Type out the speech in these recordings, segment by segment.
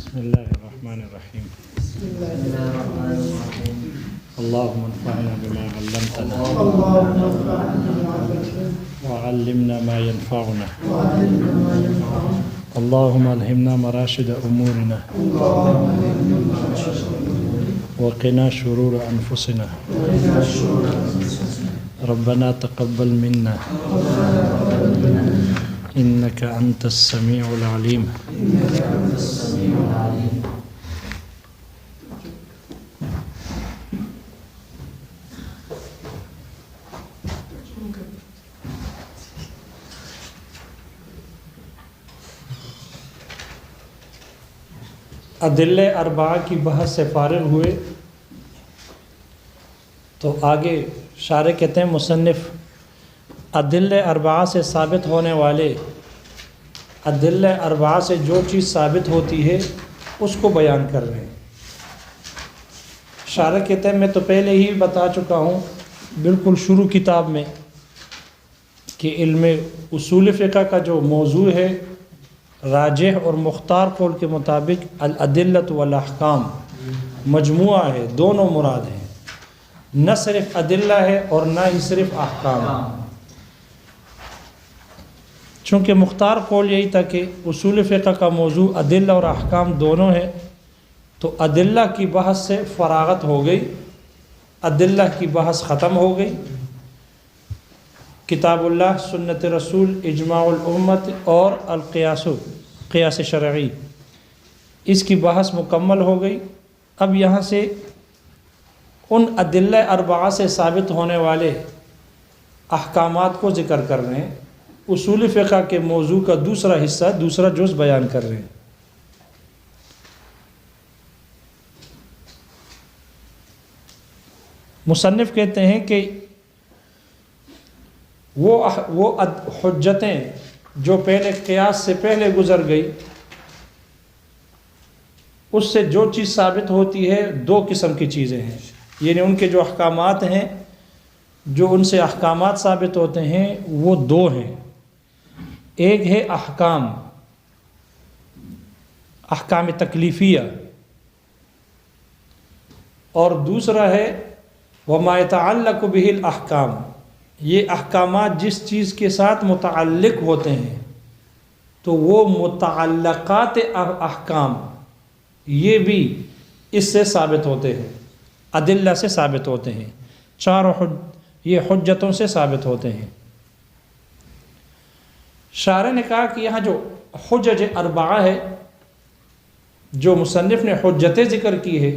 بسم الله الرحمن الرحيم. اللهم انفعنا بما علمتنا وعلمنا ما ينفعنا اللهم الهمنا مراشد أمورنا وقنا شرور أنفسنا ربنا تقبل منا إنك أنت السميع العليم. ادلہ اربعہ کی بحث سے فارغ ہوئے تو آگے شارح کہتے ہیں مصنف ادلہ اربعہ سے ثابت ہونے والے ادلہ اربعہ سے جو چیز ثابت ہوتی ہے اس کو بیان کر رہے ہیں. شارح کہتے ہیں میں تو پہلے ہی بتا چکا ہوں بالکل شروع کتاب میں کہ علم اصول فقہ کا جو موضوع ہے راجح اور مختار قول کے مطابق الادلۃ والاحکام مجموعہ ہے، دونوں مراد ہیں، نہ صرف ادلہ ہے اور نہ ہی صرف احکام. چونکہ مختار قول یہی تھا کہ اصول فقہ کا موضوع ادلہ اور احکام دونوں ہے تو ادلہ کی بحث سے فراغت ہو گئی، ادلہ کی بحث ختم ہو گئی. کتاب اللہ، سنت رسول، اجماع الامت اور قیاس شرعی، اس کی بحث مکمل ہو گئی. اب یہاں سے ان ادلہ اربعہ سے ثابت ہونے والے احکامات کو ذکر کر رہے ہیں. اصول فقہ کے موضوع کا دوسرا حصہ، دوسرا جز بیان کر رہے ہیں. مصنف کہتے ہیں کہ وہ حجتیں جو پہلے قیاس سے پہلے گزر گئی اس سے جو چیز ثابت ہوتی ہے دو قسم کی چیزیں ہیں، یعنی ان کے جو احکامات ہیں، جو ان سے احکامات ثابت ہوتے ہیں وہ دو ہیں. ایک ہے احکام تکلیفیہ اور دوسرا ہے وما يتعلق به الاحکام. یہ احکامات جس چیز کے ساتھ متعلق ہوتے ہیں تو وہ متعلقات احکام یہ بھی اس سے ثابت ہوتے ہیں، ادلہ سے ثابت ہوتے ہیں، چاروں یہ حجتوں سے ثابت ہوتے ہیں. شارح نے کہا کہ یہاں جو حجج اربعہ ہے، جو مصنف نے حجتیں ذکر کی ہے،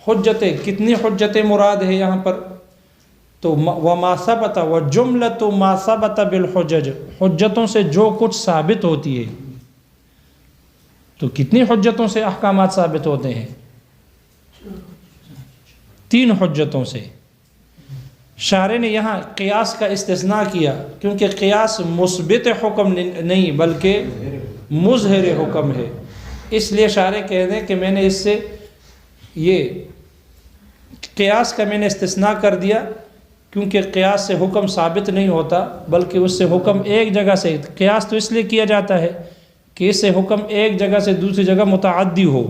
حجتیں کتنی حجتیں مراد ہے یہاں پر؟ تو وما ثبت وجملۃ ما ثبت بالحجج، حجتوں سے جو کچھ ثابت ہوتی ہے. تو کتنی حجتوں سے احکامات ثابت ہوتے ہیں؟ 3 حجتوں سے. شارح نے یہاں قیاس کا استثناء کیا کیونکہ قیاس مثبت حکم نہیں بلکہ مظہر حکم ہے. اس لیے شارح کہتے ہیں کہ میں نے اس سے یہ قیاس کا میں نے استثناء کر دیا کیونکہ قیاس سے حکم ثابت نہیں ہوتا بلکہ اس سے حکم ایک جگہ سے، قیاس تو اس لیے کیا جاتا ہے کہ اس سے حکم ایک جگہ سے دوسری جگہ متعدی ہو،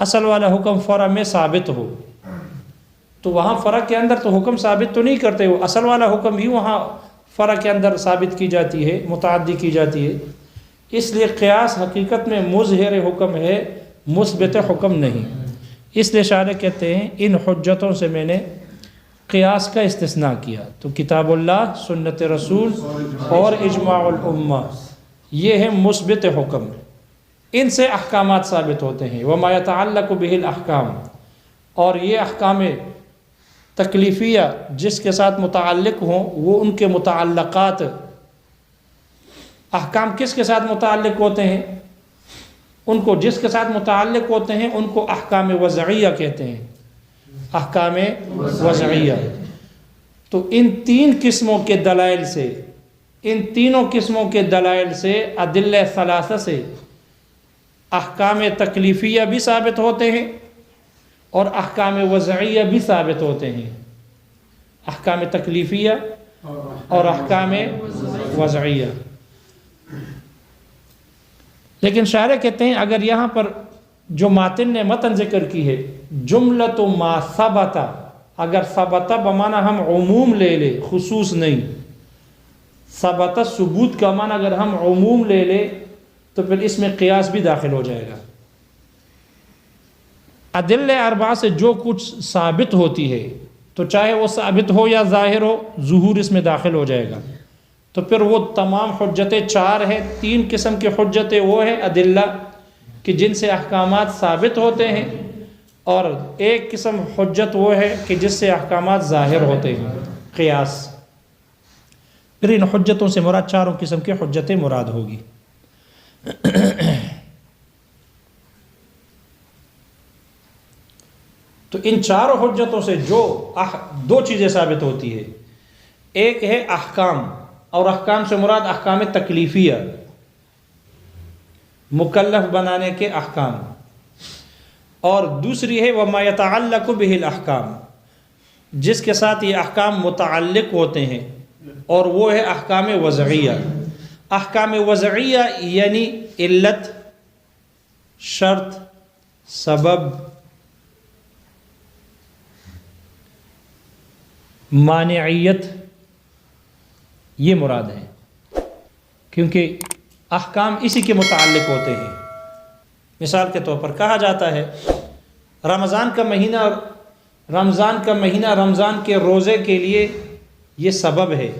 اصل والا حکم فرع میں ثابت ہو. تو وہاں فرع کے اندر تو حکم ثابت تو نہیں کرتے، وہ اصل والا حکم ہی وہاں فرع کے اندر ثابت کی جاتی ہے، متعدی کی جاتی ہے. اس لیے قیاس حقیقت میں مظہر حکم ہے، مثبت حکم نہیں. اس لیے شارح کہتے ہیں ان حجتوں سے میں نے قیاس کا استثناء کیا. تو کتاب اللہ، سنت رسول اور اجماع الامہ یہ ہے مثبت حکم، ان سے احکامات ثابت ہوتے ہیں. وما يتعلق به الاحکام، اور یہ احکام تکلیفیہ جس کے ساتھ متعلق ہوں وہ ان کے متعلقات. احکام کس کے ساتھ متعلق ہوتے ہیں؟ ان کو جس کے ساتھ متعلق ہوتے ہیں ان کو احکام وضعیہ کہتے ہیں، احکام وضعیہ. تو ان 3 قسموں کے دلائل سے، ان تینوں قسموں کے دلائل سے، ادلہ ثلاثہ سے احکام تکلیفیہ بھی ثابت ہوتے ہیں اور احکام وضعیہ بھی ثابت ہوتے ہیں. احکام تکلیفیہ اور احکام وضعیہ. لیکن شاعر کہتے ہیں اگر یہاں پر جو ماتن نے متن ذکر کی ہے جملۃ ما ثبت، اگر ثبت بمانا ہم عموم لے لے خصوص نہیں، ثبت ثبوت کا معنی اگر ہم عموم لے لے تو پھر اس میں قیاس بھی داخل ہو جائے گا۔ ادلہ اربعہ سے جو کچھ ثابت ہوتی ہے تو چاہے وہ ثابت ہو یا ظاہر ہو، ظہور اس میں داخل ہو جائے گا۔ تو پھر وہ تمام حجتیں چار ہیں، تین قسم کی حجتیں وہ ہیں ادلہ کہ جن سے احکامات ثابت ہوتے ہیں، اور ایک قسم حجت وہ ہے کہ جس سے احکامات ظاہر ہوتے ہیں، قیاس۔ پھر ان حجتوں سے مراد چاروں قسم کی حجتیں مراد ہوگی۔ تو ان چاروں حجتوں سے جو دو چیزیں ثابت ہوتی ہے، ایک ہے احکام، اور احکام سے مراد احکام تکلیفیہ، مکلف بنانے کے احکام، اور دوسری ہے وما يتعلق به الاحکام، جس کے ساتھ یہ احکام متعلق ہوتے ہیں، اور وہ ہے احکام وضعیہ۔ احکام وضعیہ یعنی علت، شرط، سبب، مانعیت، یہ مراد ہے، کیونکہ احکام اسی کے متعلق ہوتے ہیں۔ مثال کے طور پر کہا جاتا ہے رمضان کا مہینہ رمضان کے روزے کے لیے یہ سبب ہے،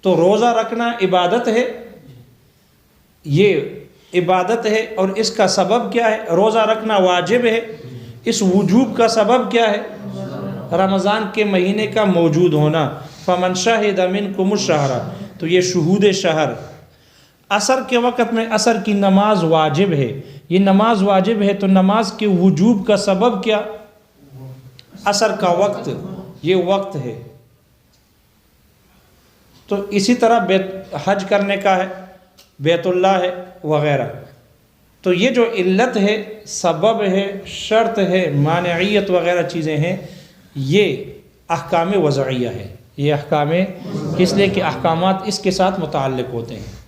تو روزہ رکھنا عبادت ہے، یہ عبادت ہے، اور اس کا سبب کیا ہے؟ روزہ رکھنا واجب ہے۔ اس وجوب کا سبب کیا ہے؟ رمضان کے مہینے کا موجود ہونا۔ فمن شہد منکم الشہر، تو یہ شہود شہر۔ عصر کے وقت میں عصر کی نماز واجب ہے، یہ نماز واجب ہے، تو نماز کے وجوب کا سبب کیا؟ عصر کا وقت، یہ وقت ہے۔ تو اسی طرح حج کرنے کا ہے، بیت اللہ ہے وغیرہ۔ تو یہ جو علت ہے، سبب ہے، شرط ہے، مانعیت وغیرہ چیزیں ہیں، یہ احکام وضعیہ ہے۔ یہ احکام اس لیے کہ احکامات اس کے ساتھ متعلق ہوتے ہیں۔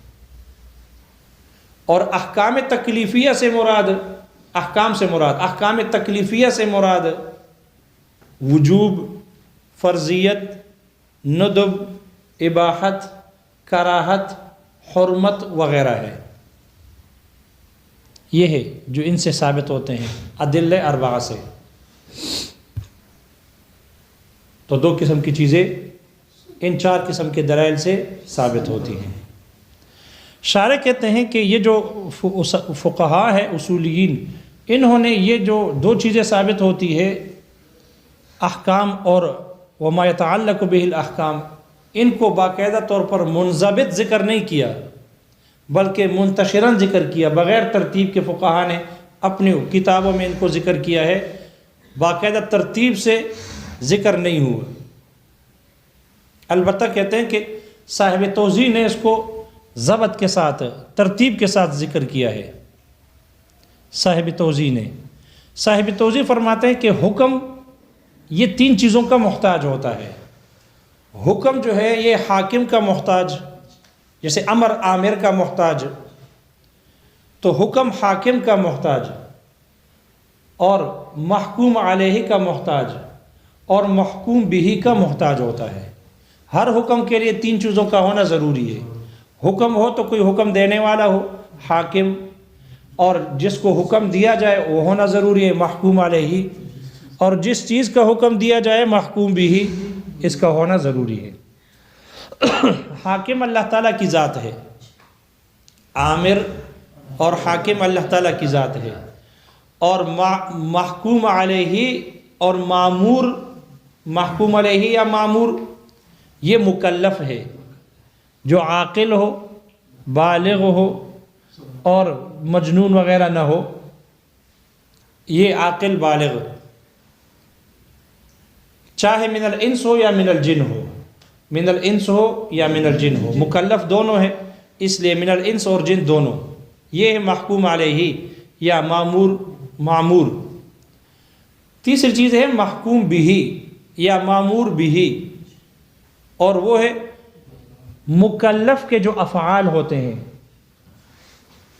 اور احکام تکلیفیہ سے مراد، احکام تکلیفیہ سے مراد وجوب، فرضیت، ندب، اباحت، کراہت، حرمت وغیرہ ہے۔ یہ ہے جو ان سے ثابت ہوتے ہیں ادلہ اربعہ سے۔ تو دو قسم کی چیزیں ان چار قسم کے دلائل سے ثابت ہوتی ہیں۔ شارح کہتے ہیں کہ یہ جو فقہاء ہے، اصولیین، انہوں نے یہ جو دو چیزیں ثابت ہوتی ہے، احکام اور وما يتعلق به الاحکام، ان کو باقاعدہ طور پر منضبط ذکر نہیں کیا، بلکہ منتشراً ذکر کیا، بغیر ترتیب کے فقہاء نے اپنی کتابوں میں ان کو ذکر کیا ہے، باقاعدہ ترتیب سے ذکر نہیں ہوا۔ البتہ کہتے ہیں کہ صاحب توضیح نے اس کو ضبط کے ساتھ، ترتیب کے ساتھ ذکر کیا ہے۔ صاحب توضیح فرماتے ہیں کہ حکم یہ تین چیزوں کا محتاج ہوتا ہے۔ حکم جو ہے یہ حاکم کا محتاج، جیسے امر عامر کا محتاج، تو حکم حاکم کا محتاج، اور محکوم علیہ کا محتاج، اور محکوم بہ کا محتاج ہوتا ہے۔ ہر حکم کے لیے تین چیزوں کا ہونا ضروری ہے۔ حکم ہو تو کوئی حکم دینے والا ہو، حاکم، اور جس کو حکم دیا جائے وہ ہونا ضروری ہے، محکوم علیہ، اور جس چیز کا حکم دیا جائے محکوم بہ، اس کا ہونا ضروری ہے۔ حاکم اللہ تعالیٰ کی ذات ہے، عامر اور حاکم اللہ تعالیٰ کی ذات ہے، اور محکوم علیہ اور معمور، محکوم علیہ یا معمور، یہ مکلف ہے، جو عاقل ہو، بالغ ہو، اور مجنون وغیرہ نہ ہو، یہ عاقل بالغ، چاہے من الانس ہو یا من الجن ہو، من الانس ہو یا من الجن ہو، مکلف دونوں ہے، اس لیے من الانس اور جن دونوں، یہ ہے محکوم علیہ یا معمور۔ تیسری چیز ہے محکوم بہ یا معمور بہ، اور وہ ہے مکلف کے جو افعال ہوتے ہیں،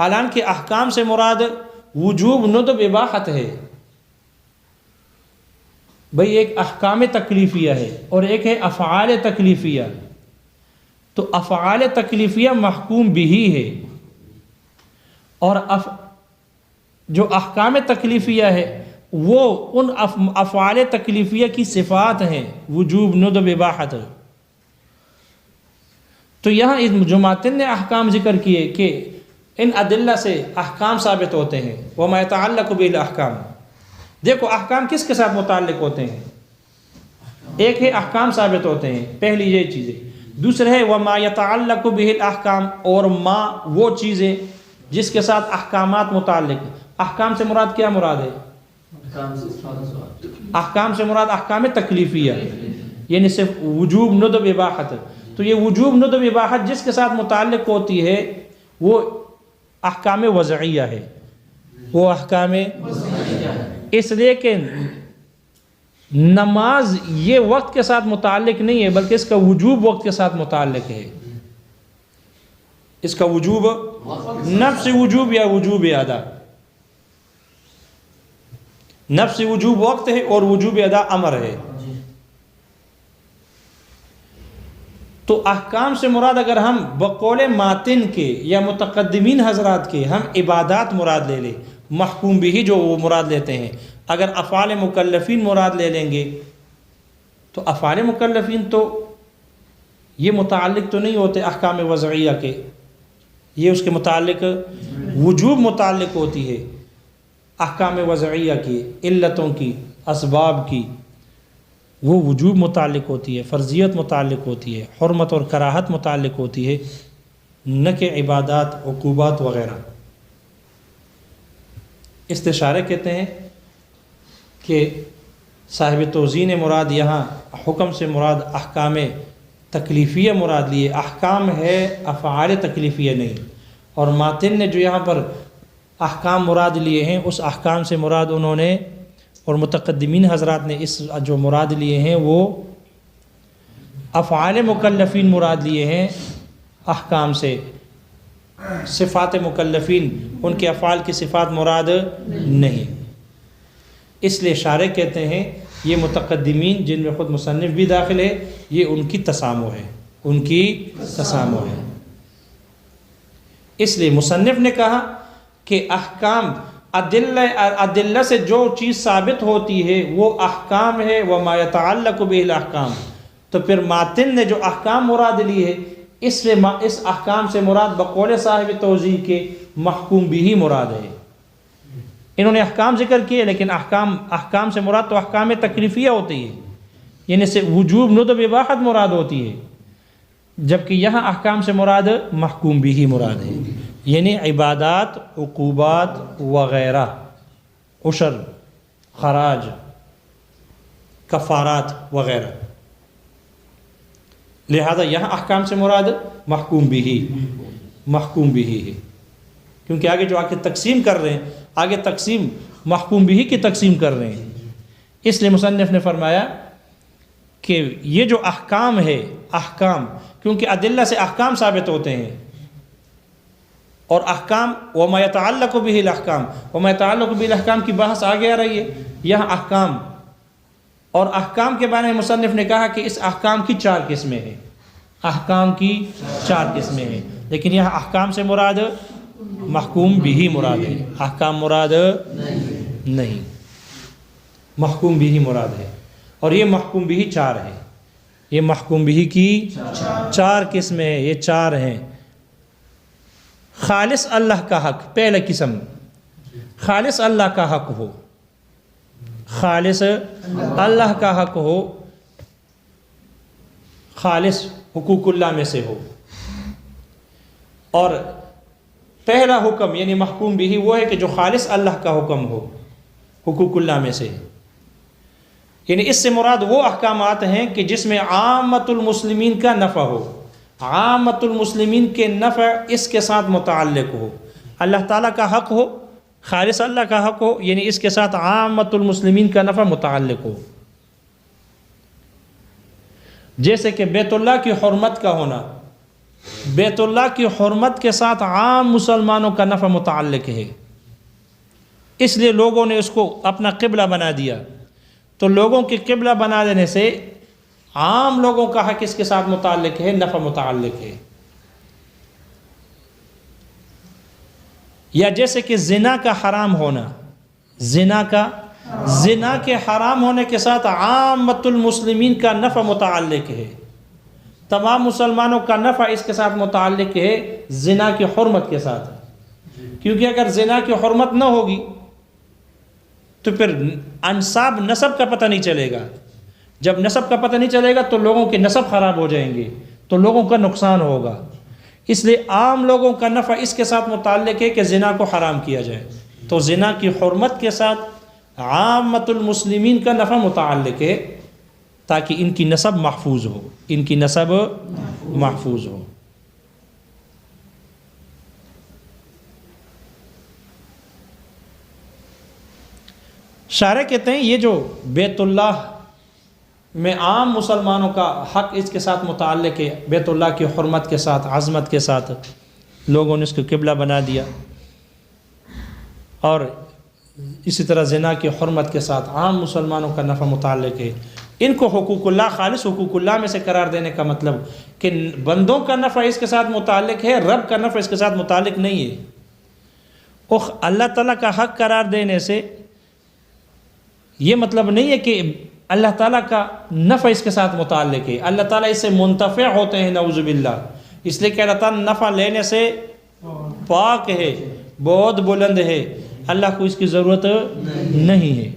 حالانکہ احکام سے مراد وجوب ندب اباحت ہے. بھئی ایک احکام تکلیفیہ ہے اور ایک ہے افعال تکلیفیہ. تو افعال تکلیفیہ محکوم بھی ہے، اور جو احکام تکلیفیہ ہے وہ ان افعال تکلیفیہ کی صفات ہیں، وجوب ندب اباحت. تو یہاں جو ماتن نے احکام ذکر کیے کہ ان ادلہ سے احکام ثابت ہوتے ہیں. وما يتعلق بالاحکام، دیکھو احکام کس کے ساتھ متعلق ہوتے ہیں؟ ایک ہے احکام ثابت ہوتے ہیں، پہلی یہ چیزیں. دوسرا ہے وما يتعلق به الاحکام، اور ما وہ چیزیں جس کے ساتھ احکامات متعلق. احکام سے مراد کیا مراد ہے؟ احکام سے مراد احکام تکلیفیہ، یعنی صرف وجوب ندب اباحت. تو یہ وجوب ندب اباحت جس کے ساتھ متعلق ہوتی ہے وہ احکام وضعیہ ہے، وہ احکام. اس لیے کہ نماز یہ وقت کے ساتھ متعلق نہیں ہے بلکہ اس کا وجوب وقت کے ساتھ متعلق ہے. اس کا وجوب نفس وجوب یا وجوب ادا. نفس وجوب وقت ہے اور وجوب ادا امر ہے. تو احکام سے مراد اگر ہم بقول ماتن کے یا متقدمین حضرات کے ہم عبادات مراد لے لیں، محکوم بھی جو وہ مراد لیتے ہیں. اگر افعال مکلفین مراد لے لیں گے تو افعال مکلفین تو یہ متعلق تو نہیں ہوتے احکام وضعیہ کے، یہ اس کے متعلق وجوب متعلق ہوتی ہے. احکام وضعیہ کی، علتوں کی، اسباب کی، وہ وجوب متعلق ہوتی ہے، فرضیت متعلق ہوتی ہے، حرمت اور کراہت متعلق ہوتی ہے، نہ کہ عبادات، عقوبات وغیرہ. استشارے کہتے ہیں کہ صاحب توضیح نے مراد یہاں حکم سے مراد احکام تکلیفیہ مراد لیے، احکام ہے افعال تکلیفیہ نہیں. اور ماتن نے جو یہاں پر احکام مراد لیے ہیں اس احکام سے مراد انہوں نے اور متقدمین حضرات نے اس جو مراد لیے ہیں وہ افعال مکلفین مراد لیے ہیں احکام سے. صفات مکلفین، ان کے افعال کی صفات مراد نہیں. اس لیے شارح کہتے ہیں یہ متقدمین جن میں خود مصنف بھی داخل ہے یہ ان کی تسامح ہے، ان کی تسامح ہے. اس لیے مصنف نے کہا کہ احکام ادلہ سے جو چیز ثابت ہوتی ہے وہ احکام ہے. وما يتعلق به الاحکام. تو پھر ماتن نے جو احکام مراد لی ہے اس احکام سے مراد بقول صاحب توضیح کے محکوم بھی مراد ہے. انہوں نے احکام ذکر کیے لیکن احکام سے مراد تو احکام تکلیفیہ ہوتی ہے، یعنی سے وجوب ندب اباحت مراد ہوتی ہے، جبکہ یہاں احکام سے مراد محکوم بھی مراد ہے، یعنی عبادات، عقوبات وغیرہ، عشر، خراج، کفارات وغیرہ. لہذا یہاں احکام سے مراد محکوم بھی ہے، کیونکہ آگے جو آگے تقسیم کر رہے ہیں، آگے تقسیم محکوم بھی کی تقسیم کر رہے ہیں. اس لیے مصنف نے فرمایا کہ یہ جو احکام ہے، احکام کیونکہ ادلہ سے احکام ثابت ہوتے ہیں، اور احکام وما يتعلق به الاحکام، وما يتعلق به الاحکام کی بحث آگے آ رہی ہے. یہاں احکام، اور احکام کے بارے میں مصنف نے کہا کہ اس احکام کی 4 قسمیں ہیں، احکام کی 4 قسمیں ہیں، لیکن یہاں احکام سے مراد محکوم بھی مراد ہے، احکام مراد نہیں، محکوم بھی مراد ہے. اور یہ محکوم بھی 4 ہے، یہ محکوم بھی کی 4 قسمیں ہیں، یہ 4 ہیں. خالص اللہ کا حق، پہلا قسم خالص اللہ کا حق ہو، خالص اللہ کا حق ہو، خالص حقوق اللہ میں سے ہو. اور پہلا حکم یعنی محکوم بھی وہ ہے کہ جو خالص اللہ کا حکم ہو حقوق اللہ میں سے، یعنی اس سے مراد وہ احکامات ہیں کہ جس میں عامت المسلمین کا نفع ہو، عامت المسلمین کے نفع اس کے ساتھ متعلق ہو. اللہ تعالیٰ کا حق ہو، خالص اللہ کا حق ہو، یعنی اس کے ساتھ عامت المسلمین کا نفع متعلق ہو. جیسے کہ بیت اللہ کی حرمت کا ہونا، بیت اللہ کی حرمت کے ساتھ عام مسلمانوں کا نفع متعلق ہے، اس لیے لوگوں نے اس کو اپنا قبلہ بنا دیا۔ تو لوگوں کی قبلہ بنا دینے سے عام لوگوں کا حق اس کے ساتھ متعلق ہے، نفع متعلق ہے۔ یا جیسے کہ زنا کا حرام ہونا، زنا کے حرام ہونے کے ساتھ عامت المسلمین کا نفع متعلق ہے، تمام مسلمانوں کا نفع اس کے ساتھ متعلق ہے زنا کی حرمت کے ساتھ، کیونکہ اگر زنا کی حرمت نہ ہوگی تو پھر انساب نسب کا پتہ نہیں چلے گا، جب نسب کا پتہ نہیں چلے گا تو لوگوں کے نسب خراب ہو جائیں گے، تو لوگوں کا نقصان ہوگا۔ اس لیے عام لوگوں کا نفع اس کے ساتھ متعلق ہے کہ زنا کو حرام کیا جائے، تو زنا کی حرمت کے ساتھ عامت المسلمین کا نفع متعلق ہے تاکہ ان کی نسب محفوظ ہو، ان کی نسب محفوظ ہو۔ شارح کہتے ہیں یہ جو بیت اللہ میں عام مسلمانوں کا حق اس کے ساتھ متعلق ہے، بیت اللہ کی حرمت کے ساتھ، عظمت کے ساتھ، لوگوں نے اس کو قبلہ بنا دیا، اور اسی طرح زنا کی حرمت کے ساتھ عام مسلمانوں کا نفع متعلق ہے۔ ان کو حقوق اللہ، خالص حقوق اللہ میں سے قرار دینے کا مطلب کہ بندوں کا نفع اس کے ساتھ متعلق ہے، رب کا نفع اس کے ساتھ متعلق نہیں ہے۔ اللہ تعالیٰ کا حق قرار دینے سے یہ مطلب نہیں ہے کہ اللہ تعالیٰ کا نفع اس کے ساتھ متعلق ہے، اللہ تعالیٰ اس سے منتفع ہوتے ہیں، نعوذ باللہ، اس لیے کہ اللہ تعالیٰ نفع لینے سے پاک ہے، بہت بلند ہے، اللہ کو اس کی ضرورت نہیں ہے۔